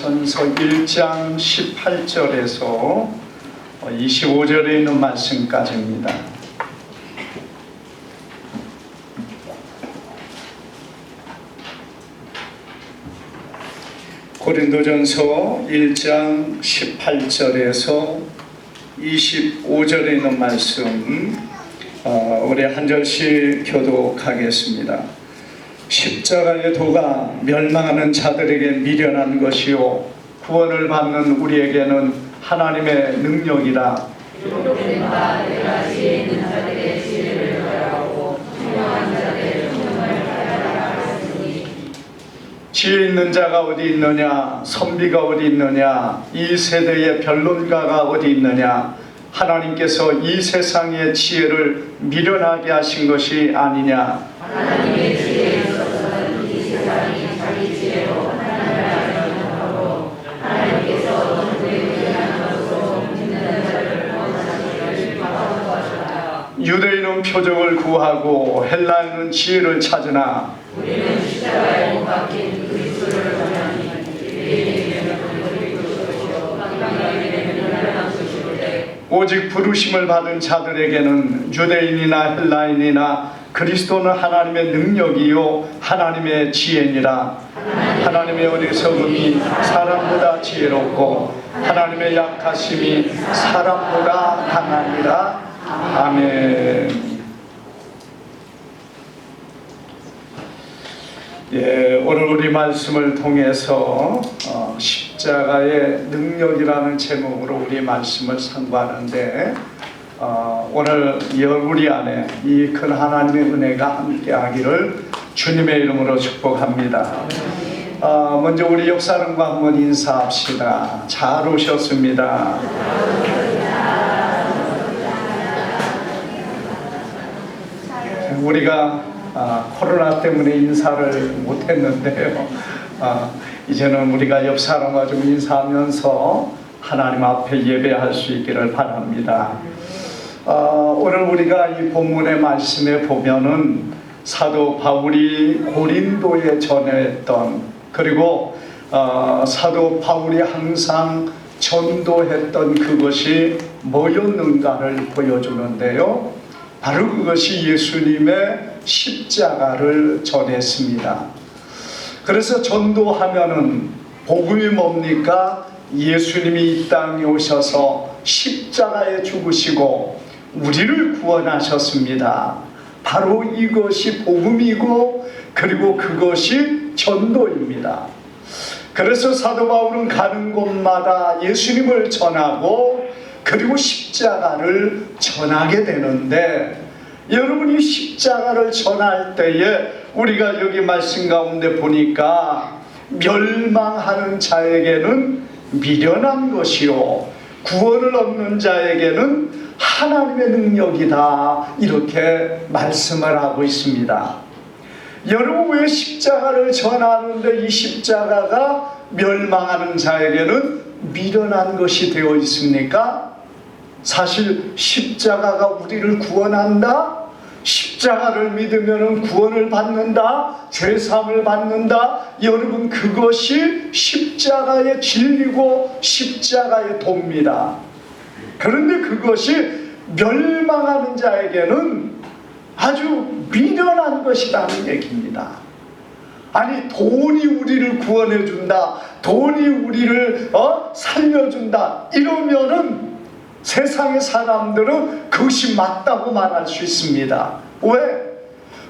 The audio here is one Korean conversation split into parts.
전서 1장 18절에서 25절에 있는 말씀까지입니다. 고린도전서 1장 18절에서 25절에 있는 말씀 우리 한 절씩 교독하겠습니다. 십자가의 도가 멸망하는 자들에게 미련한 것이요 구원을 받는 우리에게는 하나님의 능력이라. 지혜 있는 자가 어디 있느냐, 선비가 어디 있느냐, 이 세대의 변론가가 어디 있느냐. 하나님께서 이 세상의 지혜를 미련하게 하신 것이 아니냐. 하나님의 지혜에 있어서는 이 세상이 자기 지혜로 하나님을 알지 못하고 하나님께서 전부에 미련한 것으로 믿는 자를 원하시기를 바라는 것이다. 유대인은 표적을 구하고 헬라인은 지혜를 찾으나 우리는 십자가에 못 박힌 그리스도를 전하니 유대인에게는 그리스도시요 이방인에게는 미련한 것이로되 오직 부르심을 받은 자들에게는 유대인이나 헬라인이나 그리스도는 하나님의 능력이요 하나님의 지혜니라. 하나님의 어리석음이 사람보다 지혜롭고 하나님의 약하심이 사람보다 강하니라. 아멘. 오늘 우리 말씀을 통해서 십자가의 능력이라는 제목으로 우리 말씀을 상고하는데 오늘 우리 안에 이 큰 하나님의 은혜가 함께하기를 주님의 이름으로 축복합니다. 먼저 우리 옆사람과 한번 인사합시다. 잘 오셨습니다. 우리가 코로나 때문에 인사를 못했는데요. 이제는 우리가 옆사람과 좀 인사하면서 하나님 앞에 예배할 수 있기를 바랍니다. 오늘 우리가 이 본문의 말씀에 보면은 사도 바울이 고린도에 전했던, 그리고 사도 바울이 항상 전도했던 그것이 뭐였는가를 보여주는데요. 바로 그것이 예수님의 십자가를 전했습니다. 그래서 전도하면은 복음이 뭡니까? 예수님이 이 땅에 오셔서 십자가에 죽으시고 우리를 구원하셨습니다. 바로 이것이 복음이고 그리고 그것이 전도입니다. 그래서 사도 바울은 가는 곳마다 예수님을 전하고 그리고 십자가를 전하게 되는데, 여러분이 십자가를 전할 때에 우리가 여기 말씀 가운데 보니까 멸망하는 자에게는 미련한 것이요 구원을 얻는 자에게는 하나님의 능력이다, 이렇게 말씀을 하고 있습니다. 여러분, 왜 십자가를 전하는데 이 십자가가 멸망하는 자에게는 미련한 것이 되어 있습니까? 사실 십자가가 우리를 구원한다, 십자가를 믿으면 구원을 받는다, 죄사함을 받는다, 여러분 그것이 십자가의 진리고 십자가의 도입니다. 그런데 그것이 멸망하는 자에게는 아주 미련한 것이라는 얘기입니다. 아니, 돈이 우리를 구원해 준다, 돈이 우리를 살려준다, 이러면은 세상의 사람들은 그것이 맞다고 말할 수 있습니다. 왜?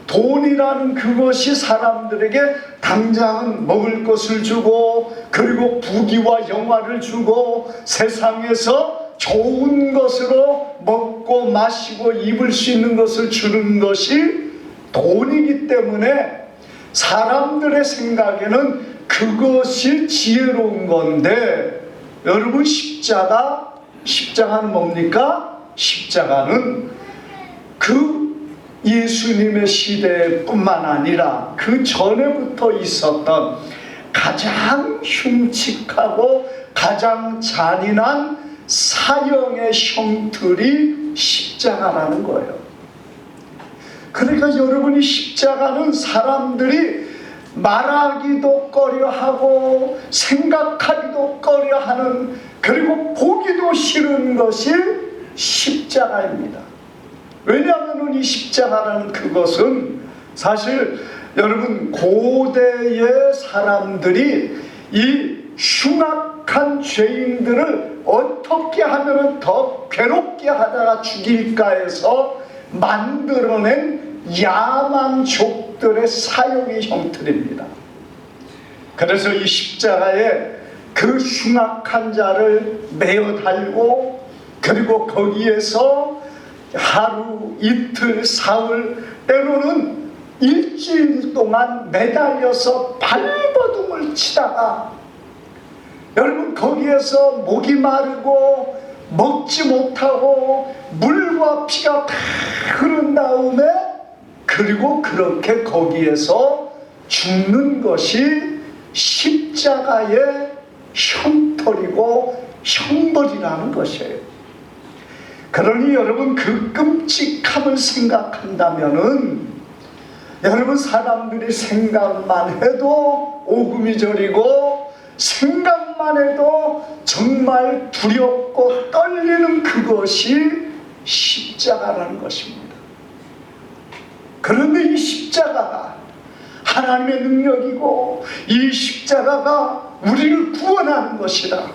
돈이라는 그것이 사람들에게 당장 먹을 것을 주고 그리고 부귀와 영화를 주고 세상에서 좋은 것으로 먹고 마시고 입을 수 있는 것을 주는 것이 돈이기 때문에 사람들의 생각에는 그것이 지혜로운 건데, 여러분 십자가는 뭡니까? 십자가는 그 예수님의 시대뿐만 아니라 그 전에부터 있었던 가장 흉측하고 가장 잔인한 사형의 형틀이 십자가라는 거예요. 그러니까 여러분이 십자가는 사람들이 말하기도 꺼려하고 생각하기도 꺼려하는, 그리고 보기도 싫은 것이 십자가입니다. 왜냐하면 이 십자가라는 그것은 사실 여러분, 고대의 사람들이 이 흉악한 죄인들을 어떻게 하면 더 괴롭게 하다가 죽일까 해서 만들어낸 야만족들의 사형의 형틀입니다. 그래서 이 십자가에 그 흉악한 자를 매어 달고, 그리고 거기에서 하루, 이틀, 사흘, 때로는 일주일 동안 매달려서 발버둥을 치다가, 여러분, 거기에서 목이 마르고 먹지 못하고 물과 피가 다 흐른 다음에, 그리고 그렇게 거기에서 죽는 것이 십자가의 형벌이고 형벌이라는 것이에요. 그러니 여러분, 그 끔찍함을 생각한다면은, 여러분, 사람들이 생각만 해도 오금이 저리고 생각만 해도 정말 두렵고 떨리는 그것이 십자가라는 것입니다. 그런데 이 십자가가 하나님의 능력이고 이 십자가가 우리를 구원하는 것이다.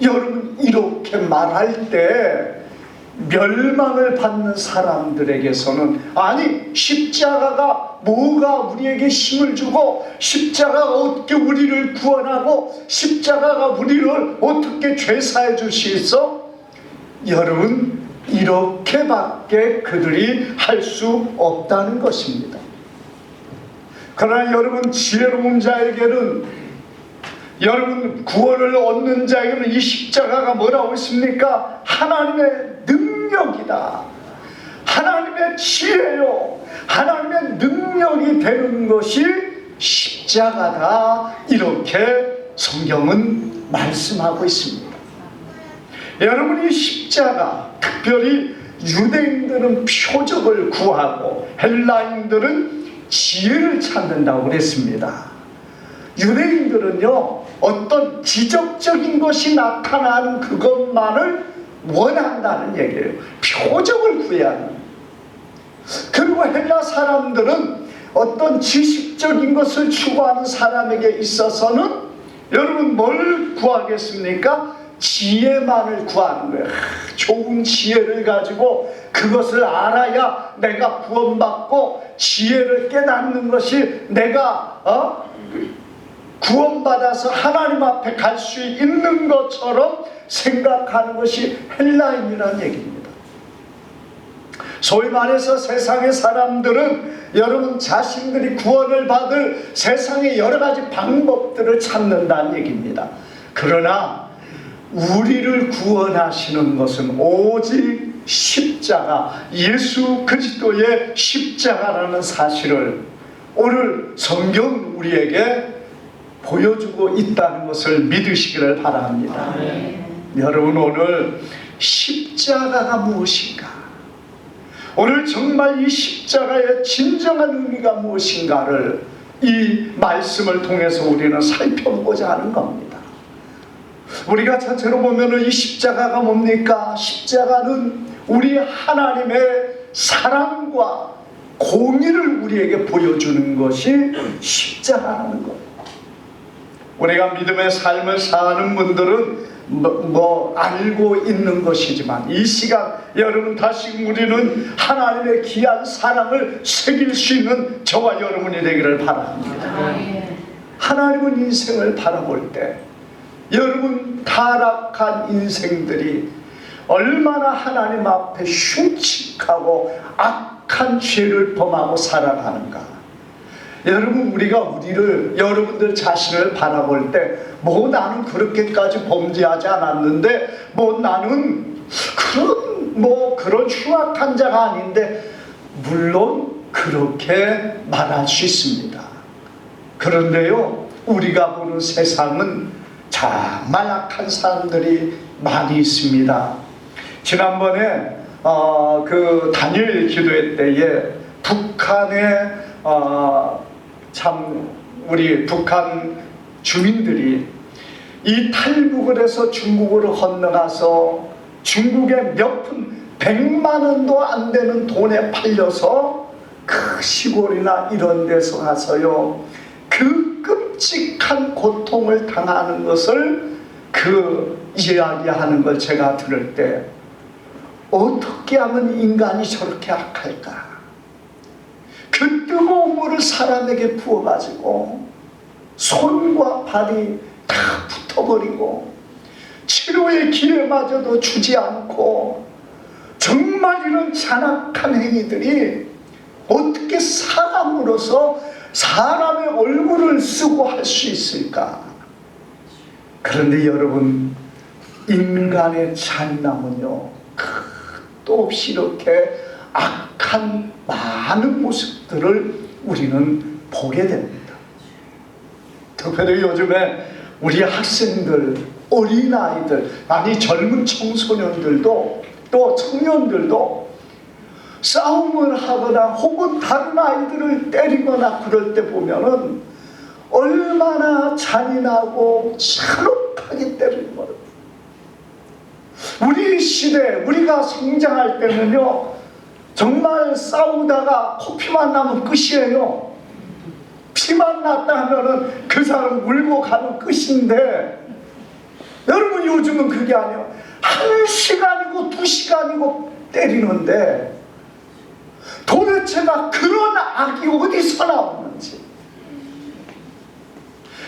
여러분, 이렇게 말할 때 멸망을 받는 사람들에게서는, 아니, 십자가가 뭐가 우리에게 힘을 주고, 십자가가 어떻게 우리를 구원하고, 십자가가 우리를 어떻게 죄사해 줄 수 있어? 여러분, 이렇게밖에 그들이 할 수 없다는 것입니다. 그러나 여러분, 지혜로운 자에게는, 여러분, 구원을 얻는 자에게는 이 십자가가 뭐라고 했습니까? 하나님의 능력이다. 하나님의 지혜요, 하나님의 능력이 되는 것이 십자가다. 이렇게 성경은 말씀하고 있습니다. 여러분, 이 십자가, 특별히 유대인들은 표적을 구하고 헬라인들은 지혜를 찾는다고 그랬습니다. 유대인들은요, 어떤 기적적인 것이 나타나는 그것만을 원한다는 얘기예요. 표적을 구해야 하는. 그리고 헬라 사람들은 어떤 지식적인 것을 추구하는 사람에게 있어서는, 여러분, 뭘 구하겠습니까? 지혜만을 구하는 거예요. 좋은 지혜를 가지고 그것을 알아야 내가 구원받고, 지혜를 깨닫는 것이 내가 구원받아서 하나님 앞에 갈 수 있는 것처럼 생각하는 것이 헬라인이라는 얘기입니다. 소위 말해서 세상의 사람들은, 여러분, 자신들이 구원을 받을 세상의 여러 가지 방법들을 찾는다는 얘기입니다. 그러나 우리를 구원하시는 것은 오직 십자가, 예수 그리스도의 십자가라는 사실을 오늘 성경 우리에게 보여주고 있다는 것을 믿으시기를 바랍니다. 여러분, 오늘 십자가가 무엇인가? 오늘 정말 이 십자가의 진정한 의미가 무엇인가를 이 말씀을 통해서 우리는 살펴보고자 하는 겁니다. 우리가 전체로 보면 이 십자가가 뭡니까? 십자가는 우리 하나님의 사랑과 공의를 우리에게 보여주는 것이 십자가라는 것. 우리가 믿음의 삶을 사는 분들은 알고 있는 것이지만, 이 시간 여러분, 다시 우리는 하나님의 귀한 사랑을 새길 수 있는 저와 여러분이 되기를 바랍니다. 하나님은 인생을 바라볼 때, 여러분, 타락한 인생들이 얼마나 하나님 앞에 흉측하고 악한 죄를 범하고 살아가는가. 여러분, 우리가 여러분들 자신을 바라볼 때, 나는 그렇게까지 범죄하지 않았는데, 나는 그런 흉악한 자가 아닌데, 물론 그렇게 말할 수 있습니다. 그런데요, 우리가 보는 세상은 정말 악한 사람들이 많이 있습니다. 지난번에 그 단일 기도회 때에 북한의 참 우리 북한 주민들이 이 탈북을 해서 중국으로 건너가서 중국에 몇 푼 100만 원도 안 되는 돈에 팔려서 그 시골이나 이런 데서 가서요 그 끔찍한 고통을 당하는 것을 이야기하는 걸 제가 들을 때 어떻게 하면 인간이 저렇게 악할까? 그 뜨거운 물을 사람에게 부어가지고 손과 발이 다 붙어버리고 치료의 기회마저도 주지 않고 정말 이런 잔악한 행위들이 어떻게 사람으로서 사람의 얼굴을 쓰고 할 수 있을까? 그런데 여러분, 인간의 잔인함은요 끝도 없이 이렇게 악한 많은 모습들을 우리는 보게 됩니다. 특별히 요즘에 우리 학생들, 어린아이들, 아니 젊은 청소년들도 또 청년들도 싸움을 하거나 혹은 다른 아이들을 때리거나 그럴 때 보면은 얼마나 잔인하고 잔혹하게 때리는 거예요. 우리 시대, 우리가 성장할 때는요 정말 싸우다가 코피만 나면 끝이에요. 피만 났다 하면은 그 사람 울고 가면 끝인데, 여러분 요즘은 그게 아니에요. 1시간이고 2시간이고 때리는데 도대체가 그런 악이 어디서 나오는지.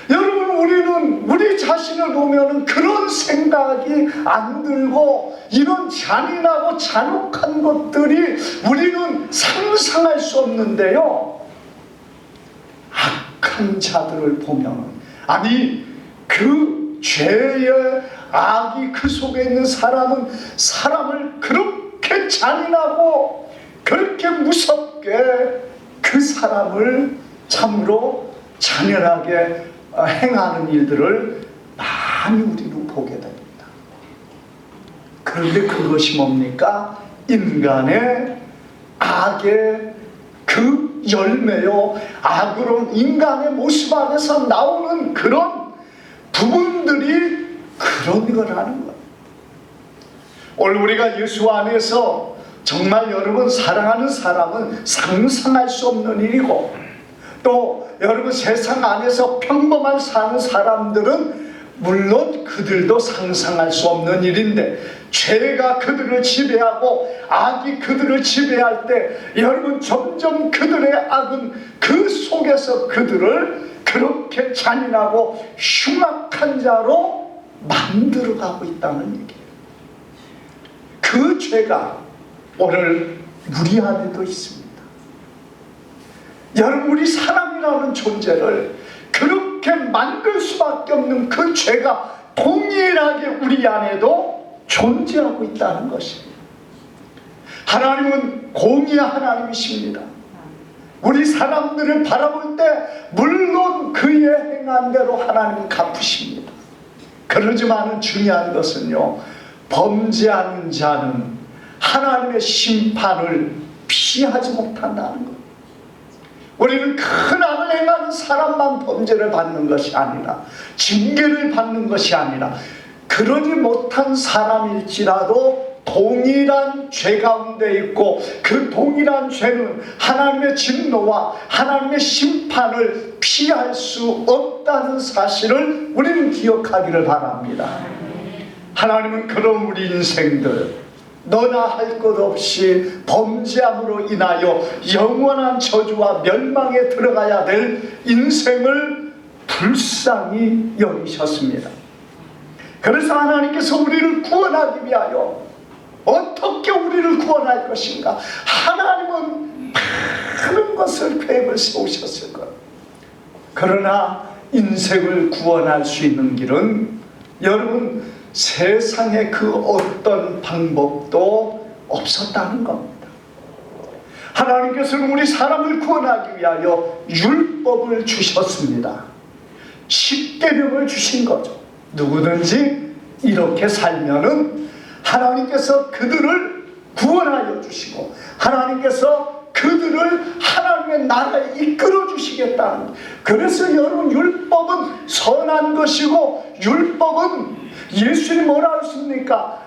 여러분 우리는 우리 자신을 보면은 그런 생각이 안 들고 이런 잔인하고 잔혹한 것들이 우리는 상상할 수 없는데요 악한 자들을 보면은, 아니 그 죄의 악이 그 속에 있는 사람은 사람을 그렇게 잔인하고 그렇게 무섭게 그 사람을 참으로 잔인하게 행하는 일들을 많이 우리는 보게 됩니다. 그런데 그것이 뭡니까? 인간의 악의 그 열매요, 악으로 인간의 모습 안에서 나오는 그런 부분들이 그런 거라는 거예요. 오늘 우리가 예수 안에서 정말 여러분 사랑하는 사람은 상상할 수 없는 일이고, 또 여러분 세상 안에서 평범한 사는 사람들은 물론 그들도 상상할 수 없는 일인데, 죄가 그들을 지배하고 악이 그들을 지배할 때 여러분 점점 그들의 악은 그 속에서 그들을 그렇게 잔인하고 흉악한 자로 만들어가고 있다는 얘기예요. 그 죄가 오늘 우리 안에도 있습니다. 여러분 우리 사람이라는 존재를 그렇게 만들 수밖에 없는 그 죄가 동일하게 우리 안에도 존재하고 있다는 것입니다. 하나님은 공의의 하나님이십니다. 우리 사람들을 바라볼 때 물론 그의 행한 대로 하나님은 갚으십니다. 그러지만 중요한 것은요, 범죄하는 자는 하나님의 심판을 피하지 못한다는 것. 우리는 큰 악을 행하는 사람만 범죄를 받는 것이 아니라, 징계를 받는 것이 아니라, 그러지 못한 사람일지라도 동일한 죄 가운데 있고 그 동일한 죄는 하나님의 진노와 하나님의 심판을 피할 수 없다는 사실을 우리는 기억하기를 바랍니다. 하나님은 그런 우리 인생들, 너나 할 것 없이 범죄함으로 인하여 영원한 저주와 멸망에 들어가야 될 인생을 불쌍히 여기셨습니다. 그래서 하나님께서 우리를 구원하기 위하여 어떻게 우리를 구원할 것인가? 하나님은 많은 것을 계획을 세우셨을 거예요. 그러나 인생을 구원할 수 있는 길은 여러분 세상의 그 어떤 방법도 없었다는 겁니다. 하나님께서는 우리 사람을 구원하기 위하여 율법을 주셨습니다. 십계명을 주신 거죠. 누구든지 이렇게 살면은 하나님께서 그들을 구원하여 주시고 하나님께서 그들을 하나님의 나라에 이끌어 주시겠다는. 그래서 여러분, 율법은 선한 것이고, 율법은 예수님 뭐라 했습니까?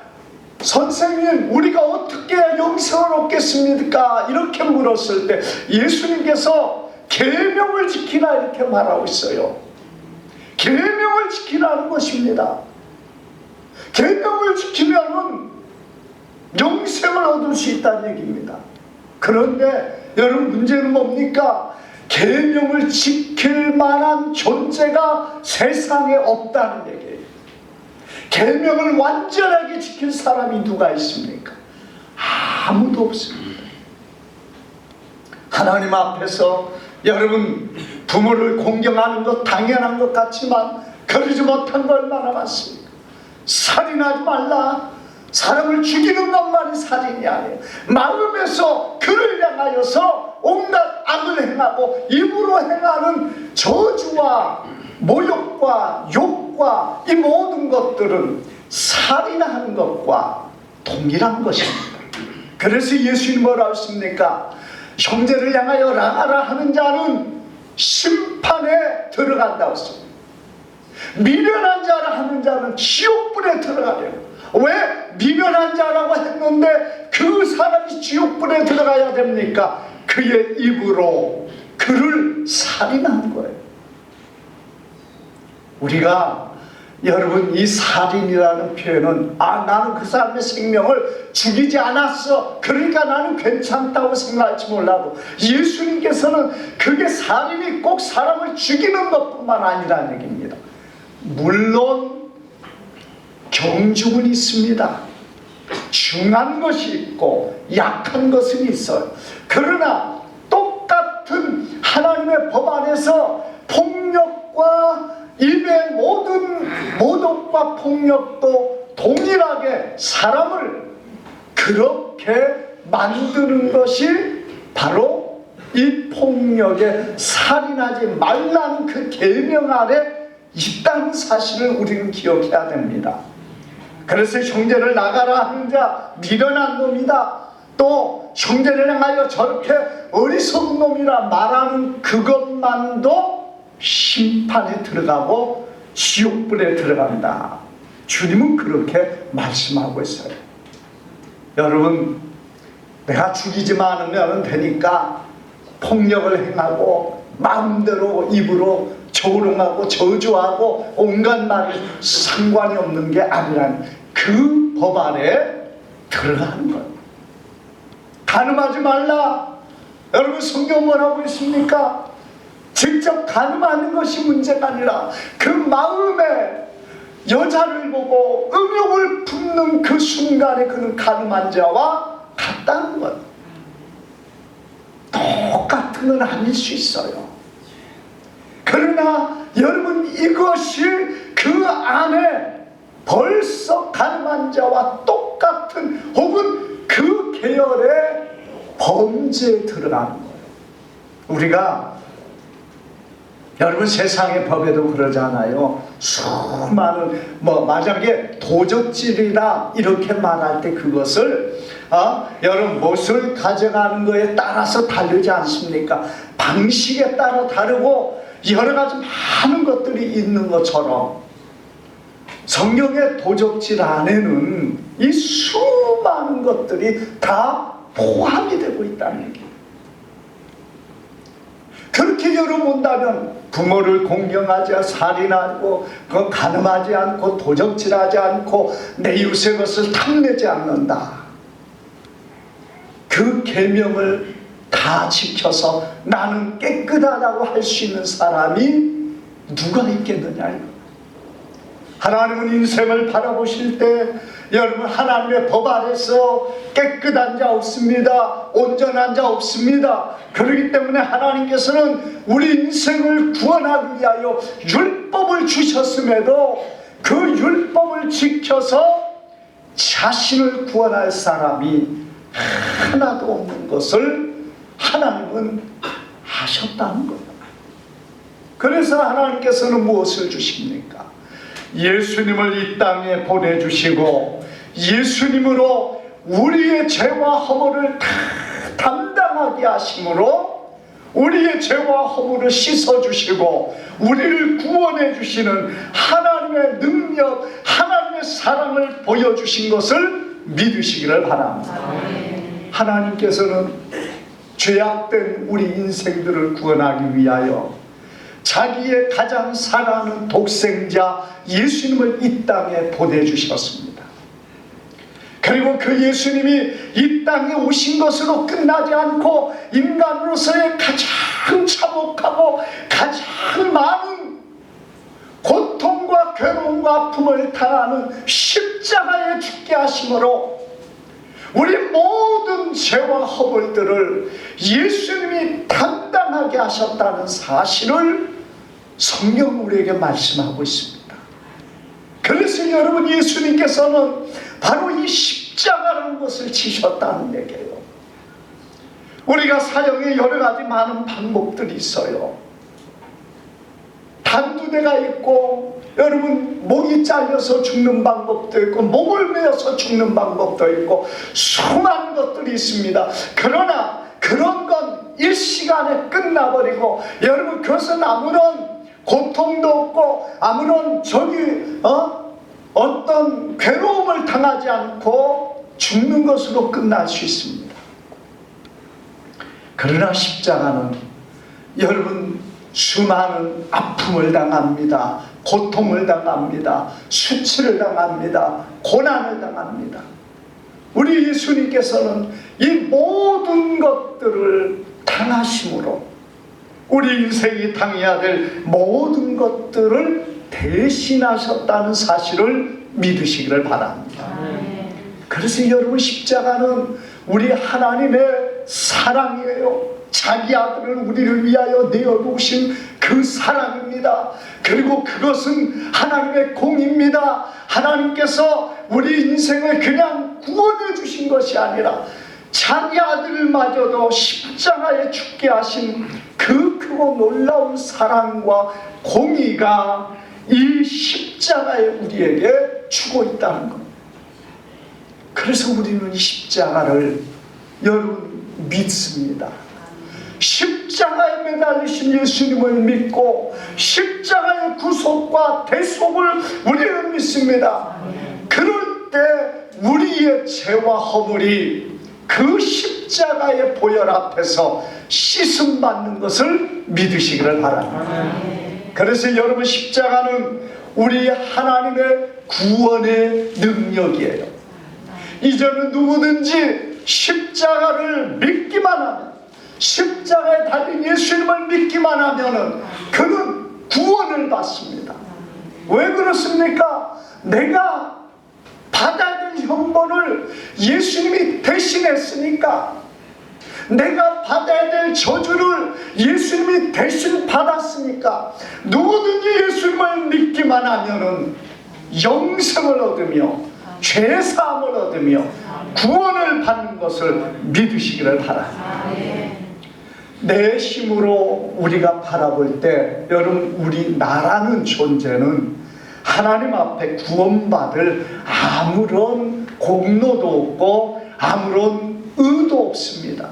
선생님, 우리가 어떻게 해야 영생을 얻겠습니까? 이렇게 물었을 때 예수님께서 계명을 지키라 이렇게 말하고 있어요. 계명을 지키라는 것입니다. 계명을 지키면은 영생을 얻을 수 있다는 얘기입니다. 그런데 여러분, 문제는 뭡니까? 계명을 지킬 만한 존재가 세상에 없다는 얘기예요. 계명을 완전하게 지킬 사람이 누가 있습니까? 아무도 없습니다. 하나님 앞에서 여러분, 부모를 공경하는 것 당연한 것 같지만 그러지 못한 거 얼마나 많습니까? 살인하지 말라. 사람을 죽이는 것만이 살인이 아니에요. 마음에서 그를 향하여서 온갖 악을 행하고 입으로 행하는 저주와 모욕과 욕과 이 모든 것들은 살인하는 것과 동일한 것입니다. 그래서 예수님 뭐라고 했습니까? 형제를 향하여 랑하라 하는 자는 심판에 들어간다고 했습니다. 미련한 자라 하는 자는 지옥불에 들어가래요. 왜 미련한 자라고 했는데 그 사람이 지옥불에 들어가야 됩니까? 그의 입으로 그를 살인한 거예요. 우리가 여러분, 이 살인이라는 표현은 나는 그 사람의 생명을 죽이지 않았어, 그러니까 나는 괜찮다고 생각할지 몰라도 예수님께서는 그게 살인이 꼭 사람을 죽이는 것뿐만 아니라는 얘기입니다. 물론 경중은 있습니다. 중한 것이 있고 약한 것은 있어요. 그러나 똑같은 하나님의 법 안에서 폭력과 입의 모든 모독과 폭력도 동일하게 사람을 그렇게 만드는 것이 바로 이 폭력에 살인하지 말라는 그 계명 아래 있다는 사실을 우리는 기억해야 됩니다. 그래서 형제를 나가라 하는 자 미련한 놈이다, 또 형제를 향하여 저렇게 어리석은 놈이라 말하는 그것만도 심판에 들어가고 지옥불에 들어간다. 주님은 그렇게 말씀하고 있어요. 여러분, 내가 죽이지만 않으면 되니까 폭력을 행하고 마음대로 입으로 조롱하고 저주하고 온갖 말이 상관이 없는 게 아니라는 그 법 안에 들어가는 거예요. 간음하지 말라. 여러분, 성경 뭐라고 있습니까? 직접 간음하는 것이 문제가 아니라 그 마음에 여자를 보고 음욕을 품는 그 순간에 그는 간음한 자와 같다는 거예요. 똑같은 건 아닐 수 있어요. 그러나 여러분, 이것이 그 안에 벌써 간음한 자와 똑같은 혹은 그 계열의 범죄에 들어가는 거예요. 우리가 여러분, 세상의 법에도 그러잖아요. 수많은 만약에 도적질이라 이렇게 말할 때 그것을 여러분, 무엇을 가져가는 거에 따라서 다르지 않습니까? 방식에 따라 다르고 여러 가지 많은 것들이 있는 것처럼 성경의 도적질 안에는 이 수많은 것들이 다 포함이 되고 있다는 얘기예요. 그렇게 여러분 본다면 부모를 공경하지 않고 살인하고 간음하지 않고 도적질하지 않고 내 이웃의 것을 탐내지 않는다. 그 계명을 다 지켜서 나는 깨끗하다고 할 수 있는 사람이 누가 있겠느냐. 하나님은 인생을 바라보실 때 여러분, 하나님의 법 아래서 깨끗한 자 없습니다. 온전한 자 없습니다. 그렇기 때문에 하나님께서는 우리 인생을 구원하기 위하여 율법을 주셨음에도 그 율법을 지켜서 자신을 구원할 사람이 하나도 없는 것을 하나님은 아셨다는 거예요. 그래서 하나님께서는 무엇을 주십니까? 예수님을 이 땅에 보내주시고 예수님으로 우리의 죄와 허물을 다 미련하게 하심으로 우리의 죄와 허물을 씻어주시고 우리를 구원해 주시는 하나님의 능력, 하나님의 사랑을 보여주신 것을 믿으시기를 바랍니다. 하나님께서는 죄악된 우리 인생들을 구원하기 위하여 자기의 가장 사랑하는 독생자 예수님을 이 땅에 보내주셨습니다. 그리고 그 예수님이 이 땅에 오신 것으로 끝나지 않고 인간으로서의 가장 참혹하고 가장 많은 고통과 괴로움과 아픔을 당하는 십자가에 죽게 하심으로 우리 모든 죄와 허물들을 예수님이 담당하게 하셨다는 사실을 성경은 우리에게 말씀하고 있습니다. 그래서 여러분, 예수님께서는 바로 이 십자가라는 것을 지셨다는 얘기예요. 우리가 사형에 여러 가지 많은 방법들이 있어요. 단두대가 있고, 여러분 목이 잘려서 죽는 방법도 있고, 목을 메어서 죽는 방법도 있고, 수많은 것들이 있습니다. 그러나 그런 건 일시간에 끝나버리고, 여러분 그것은 아무런 고통도 없고 아무런 어떤 괴로움을 당하지 않고 죽는 것으로 끝날 수 있습니다. 그러나 십자가는 여러분 수많은 아픔을 당합니다. 고통을 당합니다. 수치를 당합니다. 고난을 당합니다. 우리 예수님께서는 이 모든 것들을 당하심으로 우리 인생이 당해야 될 모든 것들을 대신하셨다는 사실을 믿으시기를 바랍니다. 그래서 여러분, 십자가는 우리 하나님의 사랑이에요. 자기 아들을 우리를 위하여 내어놓으신 그 사랑입니다. 그리고 그것은 하나님의 공입니다. 하나님께서 우리 인생을 그냥 구원해 주신 것이 아니라 자기 아들마저도 십자가에 죽게 하신 그 크고 놀라운 사랑과 공의가 이 십자가에 우리에게 주고 있다는 것. 그래서 우리는 이 십자가를 여러분 믿습니다. 십자가에 매달리신 예수님을 믿고 십자가의 구속과 대속을 우리는 믿습니다. 그럴 때 우리의 죄와 허물이 그 십자가의 보혈 앞에서 씻음받는 것을 믿으시기를 바랍니다. 그래서 여러분, 십자가는 우리 하나님의 구원의 능력이에요. 이제는 누구든지 십자가를 믿기만 하면, 십자가에 달린 예수님을 믿기만 하면 그는 구원을 받습니다. 왜 그렇습니까? 내가 받아야 될 형벌을 예수님이 대신했으니까, 내가 받아야 될 저주를 예수님이 대신 받았으니까, 누구든지 예수님을 믿기만 하면은 영생을 얻으며 죄사함을 얻으며 구원을 받는 것을 믿으시기를 바랍니다. 내 힘으로 우리가 바라볼 때 여러분, 우리 나라는 존재는 하나님 앞에 구원받을 아무런 공로도 없고 아무런 의도 없습니다.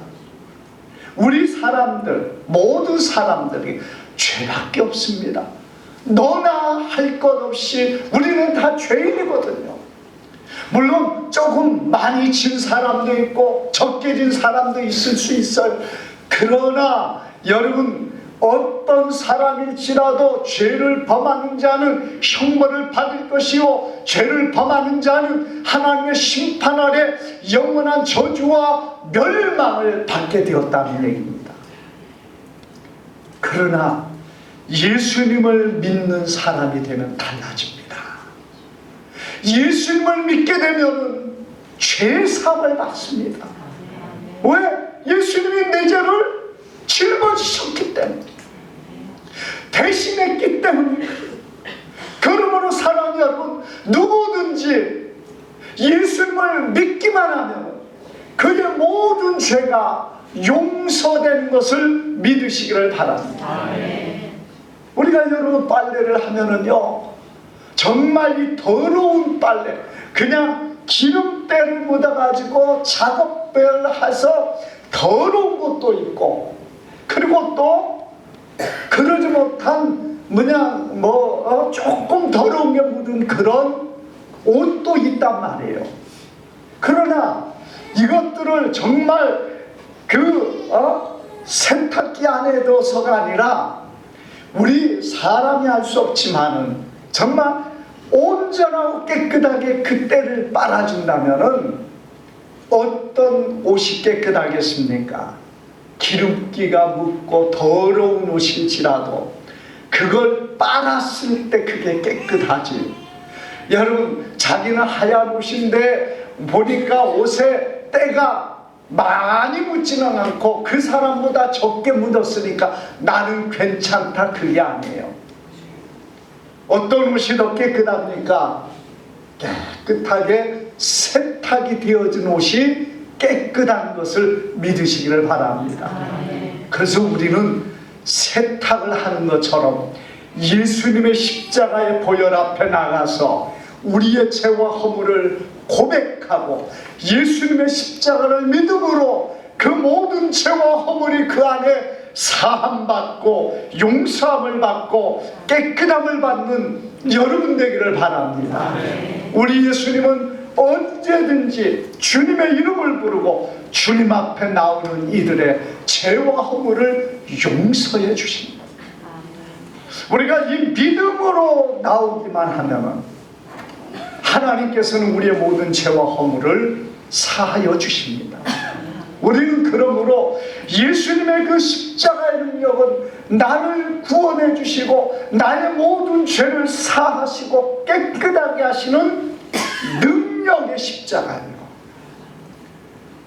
우리 사람들, 모든 사람들이 죄밖에 없습니다. 너나 할 것 없이 우리는 다 죄인이거든요. 물론 조금 많이 진 사람도 있고 적게 진 사람도 있을 수 있어요. 그러나 여러분, 어떤 사람일지라도 죄를 범하는 자는 형벌을 받을 것이요, 죄를 범하는 자는 하나님의 심판 아래 영원한 저주와 멸망을 받게 되었다는 얘기입니다. 그러나 예수님을 믿는 사람이 되면 달라집니다. 예수님을 믿게 되면 죄사함을 받습니다. 왜? 예수님이 내 죄를 짊어지셨기 때문에, 대신했기 때문에. 그러므로 사랑하는 여러분, 누구든지 예수님을 믿기만 하면 그의 모든 죄가 용서되는 것을 믿으시기를 바랍니다. 우리가 여러분 빨래를 하면은요, 정말 이 더러운 빨래, 그냥 기름때를 묻어가지고 작업배를 해서 더러운 것도 있고, 그리고 또 그러지 못한 조금 더러운 게 묻은 그런 옷도 있단 말이에요. 그러나 이것들을 정말 세탁기 안에 넣어서가 아니라 우리 사람이 할 수 없지만은 정말 온전하고 깨끗하게 그 때를 빨아준다면은 어떤 옷이 깨끗하겠습니까? 기름기가 묻고 더러운 옷일지라도 그걸 빨았을 때 그게 깨끗하지. 여러분, 자기는 하얀 옷인데 보니까 옷에 때가 많이 묻지는 않고 그 사람보다 적게 묻었으니까 나는 괜찮다, 그게 아니에요. 어떤 옷이 더 깨끗합니까? 깨끗하게 세탁이 되어진 옷이 깨끗한 것을 믿으시기를 바랍니다. 그래서 우리는 세탁을 하는 것처럼 예수님의 십자가의 보혈 앞에 나가서 우리의 죄와 허물을 고백하고 예수님의 십자가를 믿음으로 그 모든 죄와 허물이 그 안에 사함받고 용서함을 받고 깨끗함을 받는 여러분 되기를 바랍니다. 우리 예수님은 언제든지 주님의 이름을 부르고 주님 앞에 나오는 이들의 죄와 허물을 용서해 주십니다. 우리가 이 믿음으로 나오기만 하면 하나님께서는 우리의 모든 죄와 허물을 사하여 주십니다. 우리는 그러므로 예수님의 그 십자가의 능력은 나를 구원해 주시고 나의 모든 죄를 사하시고 깨끗하게 하시는 능력의 십자가예요.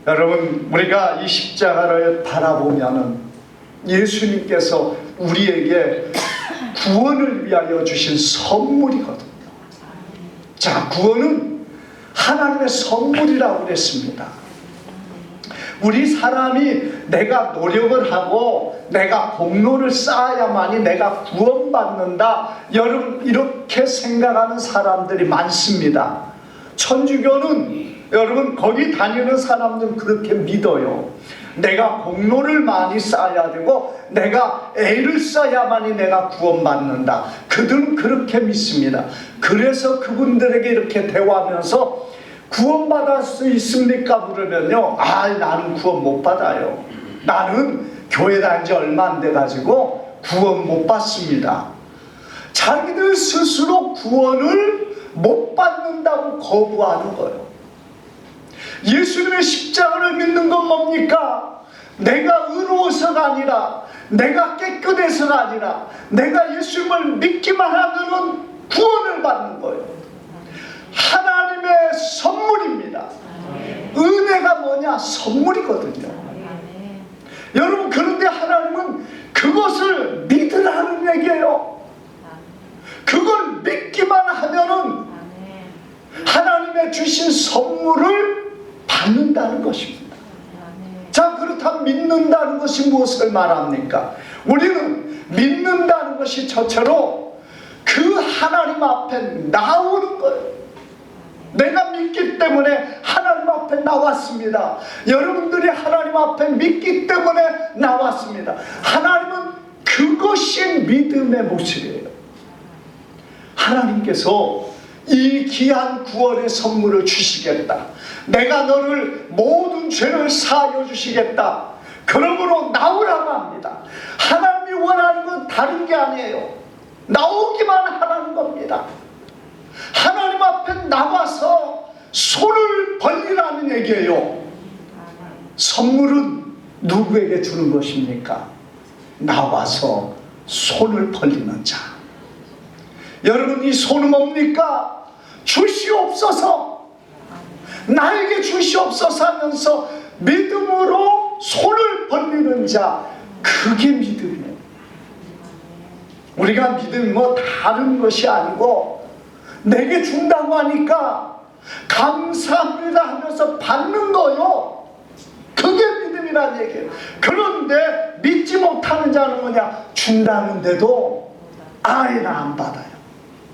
여러분, 우리가 이 십자가를 바라보면은 예수님께서 우리에게 구원을 위하여 주신 선물이거든요. 자, 구원은 하나님의 선물이라고 그랬습니다. 우리 사람이 내가 노력을 하고 내가 공로를 쌓아야만이 내가 구원받는다, 여러분 이렇게 생각하는 사람들이 많습니다. 천주교는 여러분 거기 다니는 사람들은 그렇게 믿어요. 내가 공로를 많이 쌓아야 되고 내가 애를 써야만이 내가 구원받는다. 그들은 그렇게 믿습니다. 그래서 그분들에게 이렇게 대화하면서 구원받을 수 있습니까? 물으면요, 나는 구원 못 받아요. 나는 교회 다닌 지 얼마 안 돼가지고 구원 못 받습니다. 자기들 스스로 구원을 못 받는다고 거부하는 거예요. 예수님의 십자가를 믿는 건 뭡니까? 내가 의로워서가 아니라, 내가 깨끗해서가 아니라, 내가 예수님을 믿기만 하면은 구원을 받는 거예요. 하나님의 선물입니다. 은혜가 뭐냐? 선물이거든요. 여러분, 그런데 하나님은 그것을 믿으라는 얘기예요. 그걸 믿기만 하면은 하나님의 주신 선물을 받는다는 것입니다. 자, 그렇다면 믿는다는 것이 무엇을 말합니까? 우리는 믿는다는 것이 저체로 그 하나님 앞에 나오는 거예요. 내가 믿기 때문에 하나님 앞에 나왔습니다. 여러분들이 하나님 앞에 믿기 때문에 나왔습니다. 하나님은 그것이 믿음의 모습이에요. 하나님께서 이 귀한 구원의 선물을 주시겠다. 내가 너를 모든 죄를 사하여 주시겠다. 그러므로 나오라고 합니다. 하나님이 원하는 건 다른 게 아니에요. 나오기만 하라는 겁니다. 하나님 앞에 나와서 손을 벌리라는 얘기예요. 선물은 누구에게 주는 것입니까? 나와서 손을 벌리는 자. 여러분, 이 손은 뭡니까? 주시옵소서, 나에게 주시옵소서 하면서 믿음으로 손을 벌리는 자, 그게 믿음이에요. 우리가 믿음이 다른 것이 아니고 내게 준다고 하니까 감사합니다 하면서 받는 거요. 그게 믿음이라는 얘기예요. 그런데 믿지 못하는 자는 뭐냐? 준다는데도 나 안 받아요.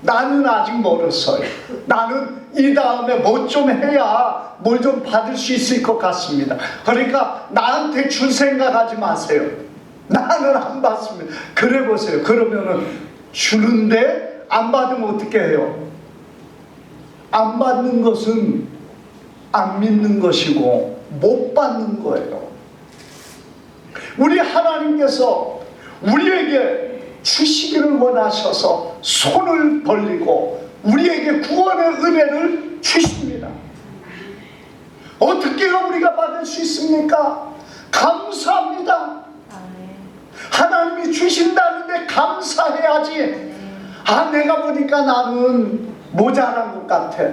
나는 아직 멀었어요. 나는 이 다음에 뭐 좀 해야 뭘 좀 받을 수 있을 것 같습니다. 그러니까 나한테 줄 생각하지 마세요. 나는 안 받습니다. 그래 보세요. 그러면은 주는데 안 받으면 어떻게 해요? 안 받는 것은 안 믿는 것이고 못 받는 거예요. 우리 하나님께서 우리에게 주시기를 원하셔서 손을 벌리고 우리에게 구원의 은혜를 주십니다. 어떻게 우리가 받을 수 있습니까? 감사합니다. 하나님이 주신다는데 감사해야지. 내가 보니까 나는 모자란 것 같아.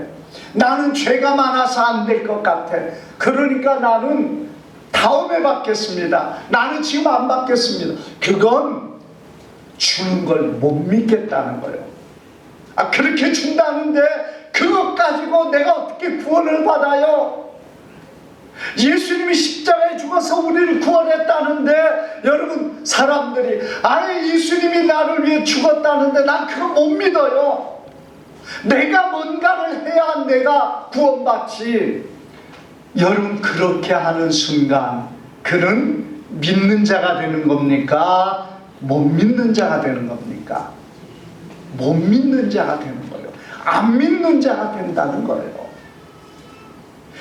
나는 죄가 많아서 안 될 것 같아. 그러니까 나는 다음에 받겠습니다. 나는 지금 안 받겠습니다. 그건 주는 걸 못 믿겠다는 거예요. 그렇게 준다는데 그것 가지고 내가 어떻게 구원을 받아요? 예수님이 십자가에 죽어서 우리를 구원했다는데 여러분, 사람들이 예수님이 나를 위해 죽었다는데 난 그거 못 믿어요. 내가 뭔가를 해야 내가 구원받지. 여러분, 그렇게 하는 순간 그는 믿는 자가 되는 겁니까? 못 믿는 자가 되는 겁니까? 못 믿는 자가 되는 거예요. 안 믿는 자가 된다는 거예요.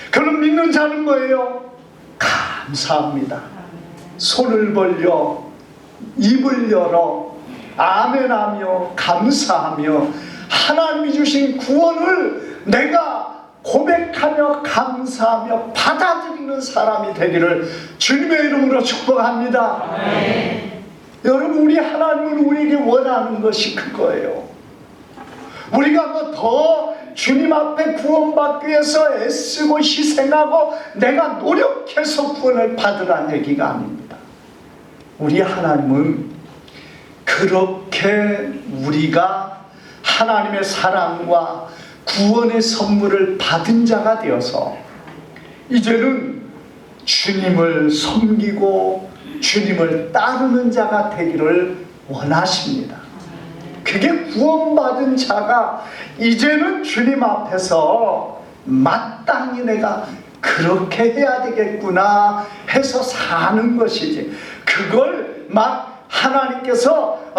그럼 믿는 자는 뭐예요? 감사합니다. 손을 벌려 입을 열어 아멘하며 감사하며 하나님이 주신 구원을 내가 고백하며 감사하며 받아들이는 사람이 되기를 주님의 이름으로 축복합니다. 여러분, 우리 하나님은 우리에게 원하는 것이 그거예요. 우리가 뭐 더 주님 앞에 구원받기 위해서 애쓰고 희생하고 내가 노력해서 구원을 받으라는 얘기가 아닙니다. 우리 하나님은 그렇게 우리가 하나님의 사랑과 구원의 선물을 받은 자가 되어서 이제는 주님을 섬기고 주님을 따르는 자가 되기를 원하십니다. 그게 구원받은 자가 이제는 주님 앞에서 마땅히 내가 그렇게 해야 되겠구나 해서 사는 것이지, 그걸 막 하나님께서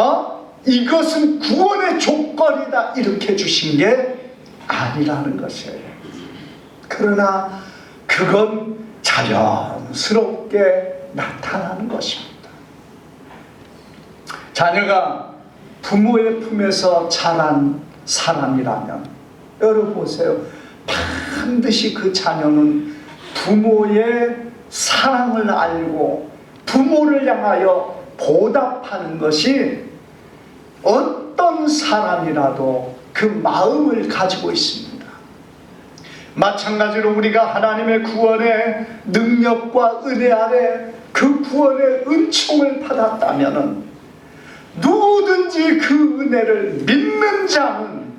이것은 구원의 조건이다 이렇게 주신 게 아니라는 것이에요. 그러나 그건 자연스럽게 나타나는 것입니다. 자녀가 부모의 품에서 자란 사람이라면 여러분 보세요. 반드시 그 자녀는 부모의 사랑을 알고 부모를 향하여 보답하는 것이 어떤 사람이라도 그 마음을 가지고 있습니다. 마찬가지로 우리가 하나님의 구원의 능력과 은혜 아래 그 구원의 은총을 받았다면 누구든지 그 은혜를 믿는 자는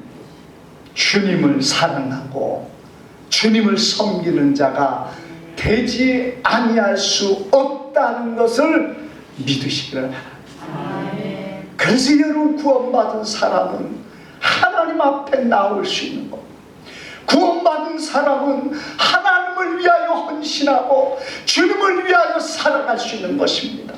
주님을 사랑하고 주님을 섬기는 자가 되지 아니할 수 없다는 것을 믿으시기를 바랍니다. 그래서 여러분, 구원받은 사람은 하나님 앞에 나올 수 있는 것, 구원받은 사람은 하나님을 위하여 헌신하고 주님을 위하여 살아갈 수 있는 것입니다.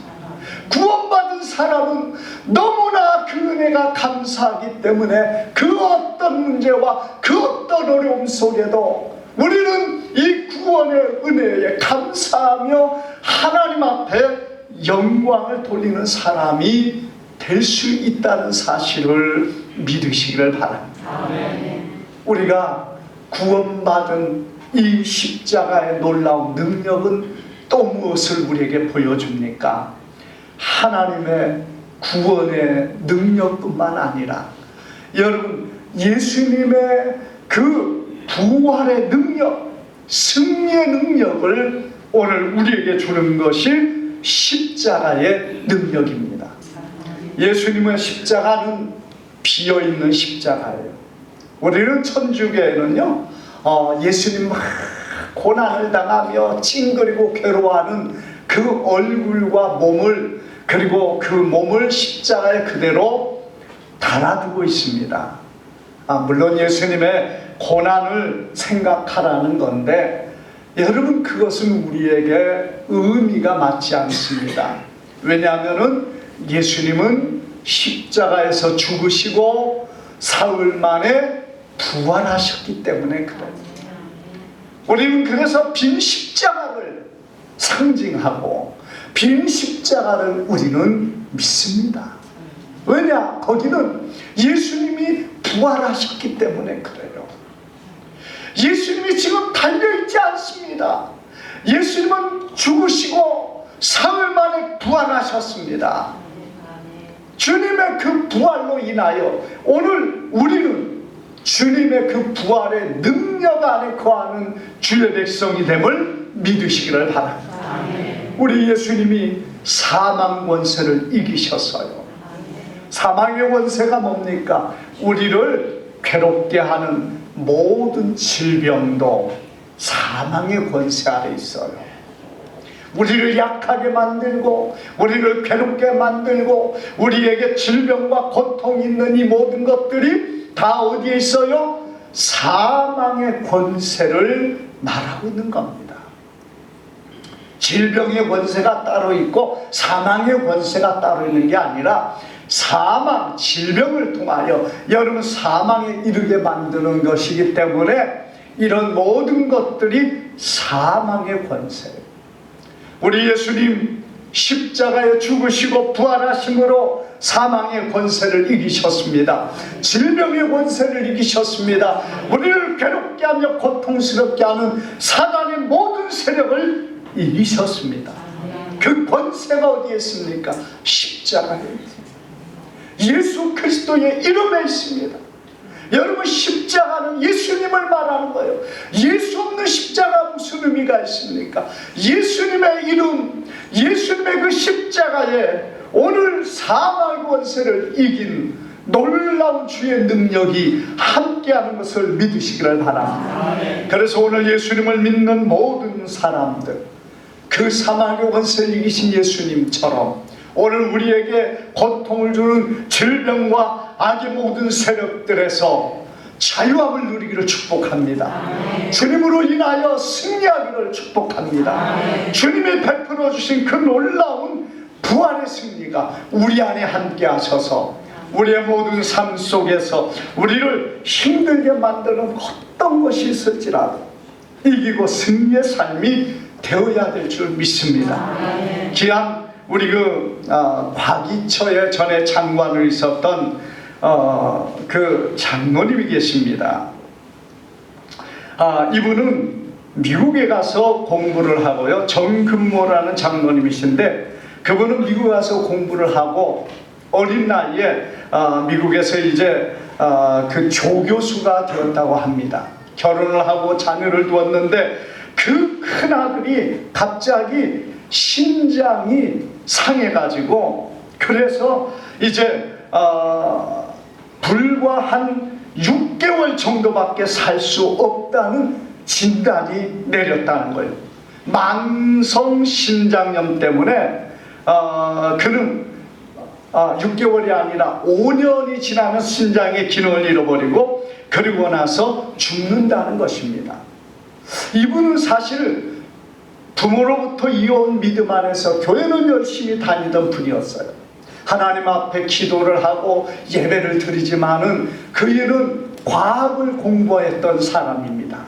구원받은 사람은 너무나 그 은혜가 감사하기 때문에 그 어떤 문제와 그 어떤 어려움 속에도 우리는 이 구원의 은혜에 감사하며 하나님 앞에 영광을 돌리는 사람이 될 수 있다는 사실을 믿으시기를 바랍니다. 우리가 구원받은 이 십자가의 놀라운 능력은 또 무엇을 우리에게 보여줍니까? 하나님의 구원의 능력뿐만 아니라 여러분, 예수님의 그 부활의 능력, 승리의 능력을 오늘 우리에게 주는 것이 십자가의 능력입니다. 예수님의 십자가는 비어있는 십자가예요. 우리는 천주교에는요, 예수님 막 고난을 당하며 찡그리고 괴로워하는 그 얼굴과 몸을, 그리고 그 몸을 십자가에 그대로 달아두고 있습니다. 물론 예수님의 고난을 생각하라는 건데, 여러분 그것은 우리에게 의미가 맞지 않습니다. 왜냐하면 예수님은 십자가에서 죽으시고 사흘 만에 부활하셨기 때문에 그래요. 우리는 그래서 빈 십자가를 상징하고 빈 십자가를 우리는 믿습니다. 왜냐? 거기는 예수님이 부활하셨기 때문에 그래요. 예수님이 지금 달려있지 않습니다. 예수님은 죽으시고 사흘 만에 부활하셨습니다. 주님의 그 부활로 인하여 오늘 우리는 주님의 그 부활의 능력 안에 거하는 주의 백성이 됨을 믿으시기를 바랍니다. 우리 예수님이 사망 권세를 이기셨어요. 사망의 권세가 뭡니까? 우리를 괴롭게 하는 모든 질병도 사망의 권세 아래 있어요. 우리를 약하게 만들고 우리를 괴롭게 만들고 우리에게 질병과 고통이 있는 이 모든 것들이 다 어디에 있어요? 사망의 권세를 말하고 있는 겁니다. 질병의 권세가 따로 있고 사망의 권세가 따로 있는 게 아니라 사망, 질병을 통하여 여러분 사망에 이르게 만드는 것이기 때문에 이런 모든 것들이 사망의 권세예요. 우리 예수님 십자가에 죽으시고 부활하심으로 사망의 권세를 이기셨습니다. 질병의 권세를 이기셨습니다. 우리를 괴롭게 하며 고통스럽게 하는 사단의 모든 세력을 이기셨습니다. 그 권세가 어디에 있습니까? 십자가에 있습니다. 예수 그리스도의 이름에 있습니다. 여러분 십자가는 예수님을 말하는 거예요. 예수 없는 십자가 무슨 의미가 있습니까? 예수님의 이름, 예수님의 그 십자가에 오늘 사망의 권세를 이긴 놀라운 주의 능력이 함께하는 것을 믿으시기를 바랍니다. 그래서 오늘 예수님을 믿는 모든 사람들, 그 사망의 권세를 이기신 예수님처럼 오늘 우리에게 고통을 주는 질병과 악의 모든 세력들에서 자유함을 누리기를 축복합니다. 주님으로 인하여 승리하기를 축복합니다. 주님이 베풀어 주신 그 놀라운 부활의 승리가 우리 안에 함께 하셔서 우리의 모든 삶 속에서 우리를 힘들게 만드는 어떤 것이 있을지라도 이기고 승리의 삶이 되어야 될 줄 믿습니다. 귀한 우리 과기처에 전에 장관을 있었던 그 장로님이 계십니다. 이분은 미국에 가서 공부를 하고요. 정근모라는 장로님이신데 그분은 미국에 가서 공부를 하고 어린 나이에 미국에서 이제 그 조교수가 되었다고 합니다. 결혼을 하고 자녀를 두었는데 그 큰아들이 갑자기 신장이 상해가지고 그래서 이제 불과 한 6개월 정도밖에 살 수 없다는 진단이 내렸다는 거예요. 만성신장염 때문에 그는 6개월이 아니라 5년이 지나면 신장의 기능을 잃어버리고 그리고 나서 죽는다는 것입니다. 이분은 사실 부모로부터 이어온 믿음 안에서 교회는 열심히 다니던 분이었어요. 하나님 앞에 기도를 하고 예배를 드리지만은 그이는 과학을 공부했던 사람입니다.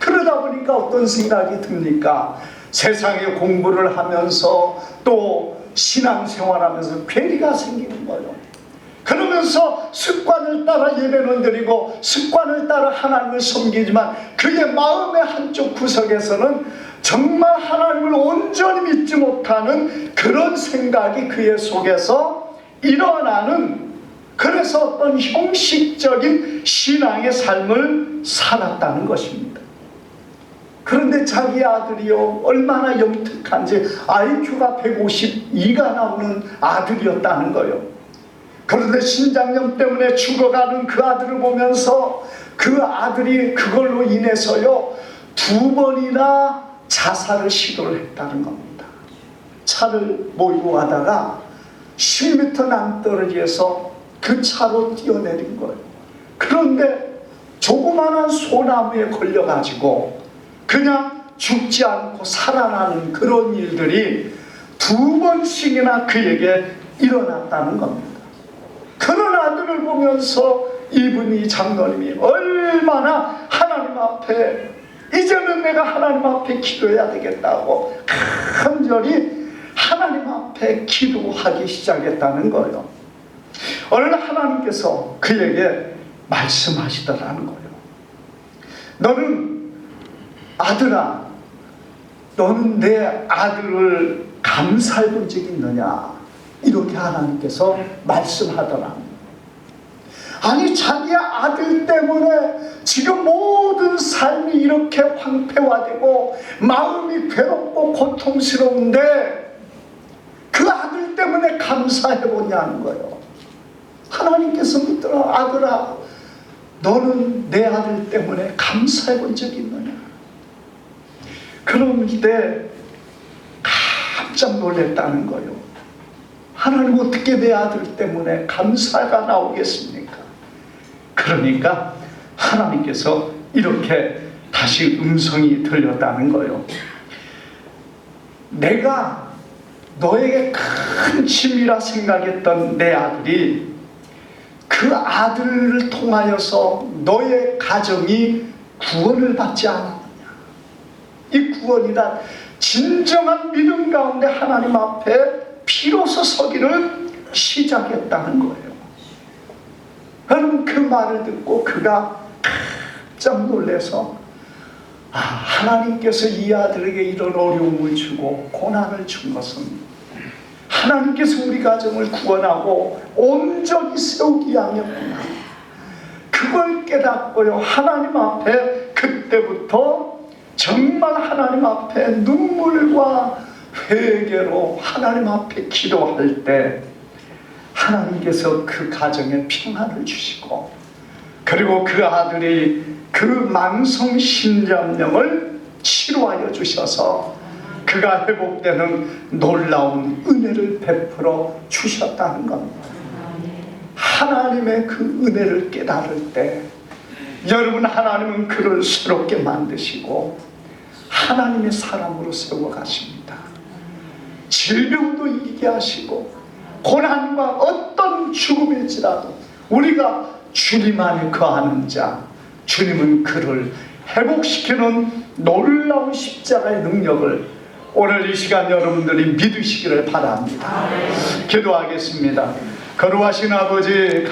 그러다 보니까 어떤 생각이 듭니까? 세상에 공부를 하면서 또 신앙생활하면서 괴리가 생기는 거예요. 그러면서 습관을 따라 예배는 드리고 습관을 따라 하나님을 섬기지만 그의 마음의 한쪽 구석에서는 정말 하나님을 온전히 믿지 못하는 그런 생각이 그의 속에서 일어나는, 그래서 어떤 형식적인 신앙의 삶을 살았다는 것입니다. 그런데 자기 아들이요 얼마나 영특한지 IQ가 152가 나오는 아들이었다는 거예요. 그런데 신장염 때문에 죽어가는 그 아들을 보면서 그 아들이 그걸로 인해서요 2번이나 자살을 시도를 했다는 겁니다. 차를 몰고 가다가 10m 낭떠러지에서 그 차로 뛰어내린 거예요. 그런데 조그마한 소나무에 걸려가지고 그냥 죽지 않고 살아나는 그런 일들이 2번씩이나 그에게 일어났다는 겁니다. 그런 아들을 보면서 이분이 장로님이 얼마나 하나님 앞에 이제는 내가 하나님 앞에 기도해야 되겠다고 간절히 하나님 앞에 기도하기 시작했다는 거예요. 어느 날 하나님께서 그에게 말씀하시더라는 거예요. 너는 아들아, 너는 내 아들을 감사해 본 적이 있느냐? 이렇게 하나님께서 말씀하더라. 아니, 자기 아들 때문에 지금 모든 삶이 이렇게 황폐화되고 마음이 괴롭고 고통스러운데 그 아들 때문에 감사해 보냐는 거예요. 하나님께서 묻더라. 아들아, 너는 내 아들 때문에 감사해 본 적이 있느냐? 그런데 깜짝 놀랐다는 거예요. 하나님, 어떻게 내 아들 때문에 감사가 나오겠습니까? 그러니까 하나님께서 이렇게 다시 음성이 들렸다는 거예요. 내가 너에게 큰 짐이라 생각했던 내 아들이 그 아들을 통하여서 너의 가정이 구원을 받지 않았느냐. 이 구원이란 진정한 믿음 가운데 하나님 앞에 비로소 서기를 시작했다는 거예요. 여러분, 그 말을 듣고 그가 깜짝 놀라서 하나님께서 이 아들에게 이런 어려움을 주고 고난을 준 것은 하나님께서 우리 가정을 구원하고 온전히 세우기 위함이었구나. 그걸 깨닫고요, 하나님 앞에 그때부터 정말 하나님 앞에 눈물과 회개로 하나님 앞에 기도할 때 하나님께서 그 가정에 평안을 주시고, 그리고 그 아들이 그 만성 신장염을 치료하여 주셔서 그가 회복되는 놀라운 은혜를 베풀어 주셨다는 겁니다. 하나님의 그 은혜를 깨달을 때 여러분, 하나님은 그를 새롭게 만드시고 하나님의 사람으로 세워가십니다. 질병도 이기게 하시고 고난과 어떤 죽음일지라도 우리가 주님 안에 거하는 자, 주님은 그를 회복시키는 놀라운 십자가의 능력을 오늘 이 시간 여러분들이 믿으시기를 바랍니다. 기도하겠습니다. 거룩하신 아버지,